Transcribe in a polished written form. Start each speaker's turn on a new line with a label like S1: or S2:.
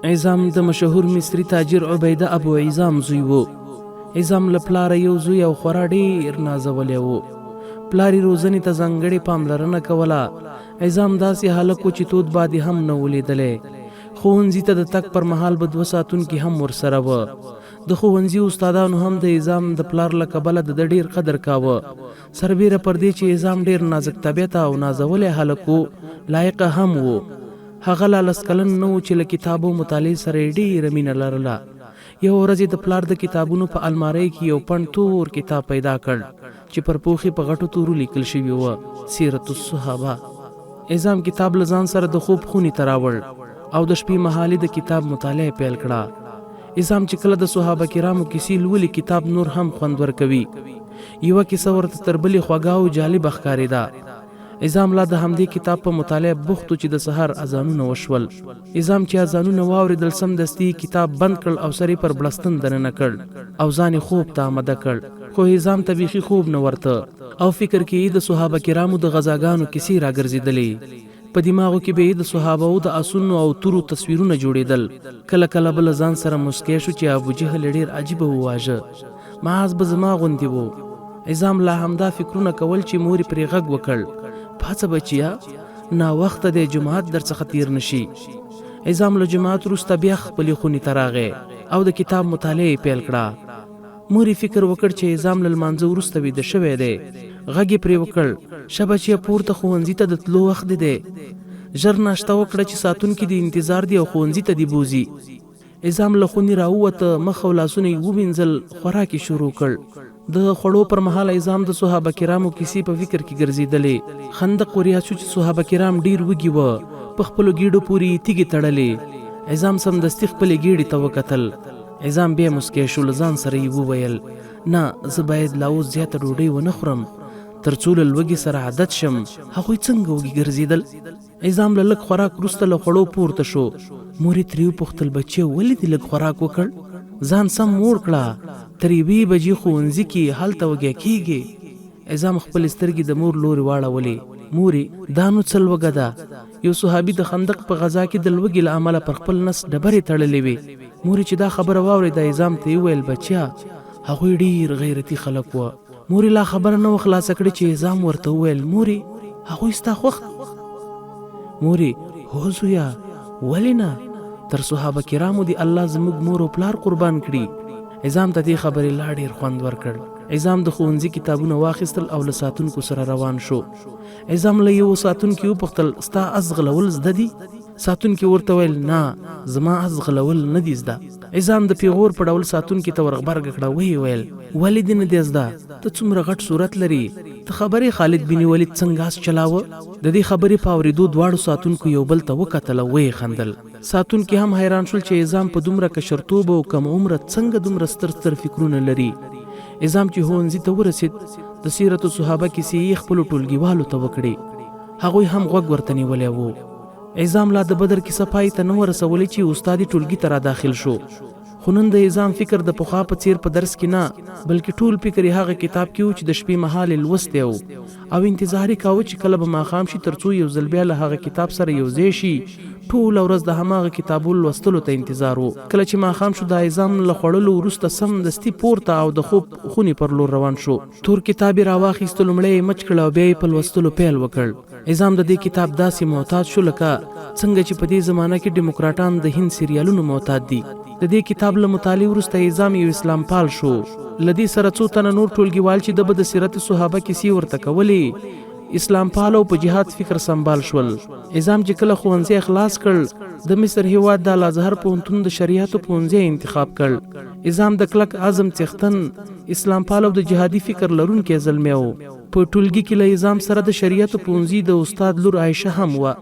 S1: عظام د مشهور مصري تاجر عبیده ابو عظام زوی و. عظام له پلاره یو زوی او خورا ډېر نازولی و. پلار یې روزنې ته ځانګړې پاملرنه کوله. عظام داسې هلک و چې تود باد هم نه و لیدلی. ښوونځي ته د تګ پر مهال به 2 ساعتونکي هم ورسره وه. د ښوونځي استادانو هم د عظام د پلار له کبله د ډېر قدر کاوه. سربیره پر دې چې عظام ډېر نازک طبیعته او نازولی هلک و، لایقه هم و. هغه لا 10 کلن نه و چې له کتاب او مطالعې سره یې ډېره مینه لرله. یوه ورځ یې د پلار د کتابونو په المارۍ کې یو پڼ تور کتاب پیدا کړ چې پر پوښې په غټو تورو لیکل شوي وه: سیرت الصحابه. عظام کتاب له ځان سره د خوب خونې ته راوړ او د شپې مهالې د کتاب مطالعه پیل کړه. عظام چې کله د صحابه کرامو کیسې لولي، کتاب نور هم خوند ورکوي. یوه کیسه ورته تر بلې خوږه او جالبه ښکارېده. عظام لا د همدې کتاب په مطالعه بوخت و چې د سهار اذانونه وشول. عظام چې اذانونه واورېدل، سمدستي کتاب بند کړ او سر یې پر بړستن دننه کړ او ځان یې خوب ته آمده کړ. خو عظام ته بیخي خوب نه ورته او فکر کې یې د صحابه کرامو د غزاګانو کیسې راګرځېدلې. په دماغو کې به یې د صحابهو د اسونو او تورو تصویرونه جوړېدل. کله کله به له ځان سره مسکی شو چې ابوجهل ډېر عجیبه وواژه، معاذ به زما غوندې و. عظام لا همدا فکرونه کول چې مور یې پرې غږ وکړ: پاڅه بچیا، ناوخته دی، جماعت درڅخه تیر نشي. عظام له جماعت وروسته بیا خپلې خونې ته راغی او د کتاب مطالعه یې پیل کړه. مور یې فکر وکړ چې عظام له لمانځه وروسته ویده شوی دی. غږ یې پرې وکړ: شه بچیه، پورته ښوونځي ته د تلو وخت دی. ژر ناشته وکړه چې ساتونکي د انتظار دي او ښوونځي ته دې بوځي. عظام له خونې راووته، مخ او لاسونه یې ووینځل، خوراک یې شروع کړ. د خوړو پر مهال عظام د صحابه کرامو کیسې په فکر کې ګرځېدلې. خندق وریا شو چې صحابه کرام ډېر وږي وه، په خپلو ګېډو پورې یې تیږې تړلې. عظام سمدستي خپلې ګېډې ته وکتل. عظام بیا مسکی شو، له ځان سره یې وویل: نه، زه باید لا اوس زیاته ډوډۍ ونه خورم تر څو له لوږې سره عادت شم. هغوی څنګه وږي ګرځېدل؟ عظام له لږ خوراک وروسته له خوړو پورته شو. مور یې ترې وپوښتل: بچیه، ولې دې لږ خوراک وکړ؟ ځان سم موړ کړه، تر 1 بجې ښوونځي کې هلته وږی کېږي. عظام خپلې سترګې د مور لورې واړولې. مورې، دا نو څه لوږه ده؟ یو صحابي د خندق په غزا کې د لوږې له امله پر خپل نس ډبرې تړلې وې. مورې چې دا خبره واورېده، عظام ته یې وویل: بچیا، هغوی ډېر غیرتي خلک وه. مورې لا خبره نه وه خلاصه کړې چې عظام ورته وویل: مورې، هغوی ستا خوښ؟ مورې: هو زویه، ولې نه؟ تر صحابه کرامو دی الله زموږ مور او پلار قربان کړي. عظام ته دې خبرې لا ډېر خوند ورکړ. عظام د ښوونځي کتابونه واخیستل او له ساتونکو سره روان شو. عظام له یو ساتونکي وپوښتل: ستا اس غلول زده دي؟ ساتونکي ورته ویل: نه، زما اس غلول نه دي زده. عظام د پیغور په ډول ساتونکي ته ورغبرګ کړه. ویې ویل: ولې دې نه دی زده؟ ته څومره غټ صورت لري. ته خبرې خالد بن ولید څنګه اس چلاوه؟ د دې خبرې په اورېدو دواړو ساتونکو یو بل ته وکتل او ویې خندل. ساتونکي هم حیران شول چې عظام په دومره کشرتوب او کم عمره څنګه دومره ستر فکرونه لري. عظام چې ښوونځي ته ورسېد، د سیرت الصحابه کیسې یې خپلو ټولګیوالو ته وکړې. هغوی هم غوږ ورته نیولی و. عظام لا د بدر کیسه پای ته نه ورسولې چې استاد یې ټولګي ته را داخل شو. خو نن د عظام فکر د پخوا په څیر په درس کې نه، بلکې ټول فکر یې هغه کتاب کې و چې د شپې مهال یې لوستی و او انتظار یې کاوه چې کله به ماښام شي تر څو یو ځل بیا له هغه کتاب سره یو ځای شي. ټوله ورځ د هماغه کتابو لوستلو ته انتظار و. کله چې ماښام شو، د عظام له خوړلو وروسته سمدستي پورته او د خوب خونې پر لور روان شو. تور کتاب یې راواخیست، لومړی یې مچ کړ او بیا یې په لوستلو پیل وکړ. عظام د دې کتاب داسې معتاد شو لکه څنګه چې په دې زمانه کې ډیموکراټان د هند سیریالونو معتاد دي. د دې کتاب له مطالعې وروسته عظام یو اسلام پال شو. له دې سره څو تنه نور ټولګیوال چې د به د سیرت صحابه کیسې ورته کولې، اسلام پال او په جهاد فکر سنبال شول. عظام چې کله ښوونځی خلاص کړ، د مصر هیواد د الازهر پوهنتون د شریعتو پوهنځی انتخاب کړ. عظام د کلک عزم څښتن، اسلام پال او د جهادي فکر لرونکی زلمی و. په ټولګي کې له عظام سره د شریعتو پوهنځي د استاد لور عایشه هم وه.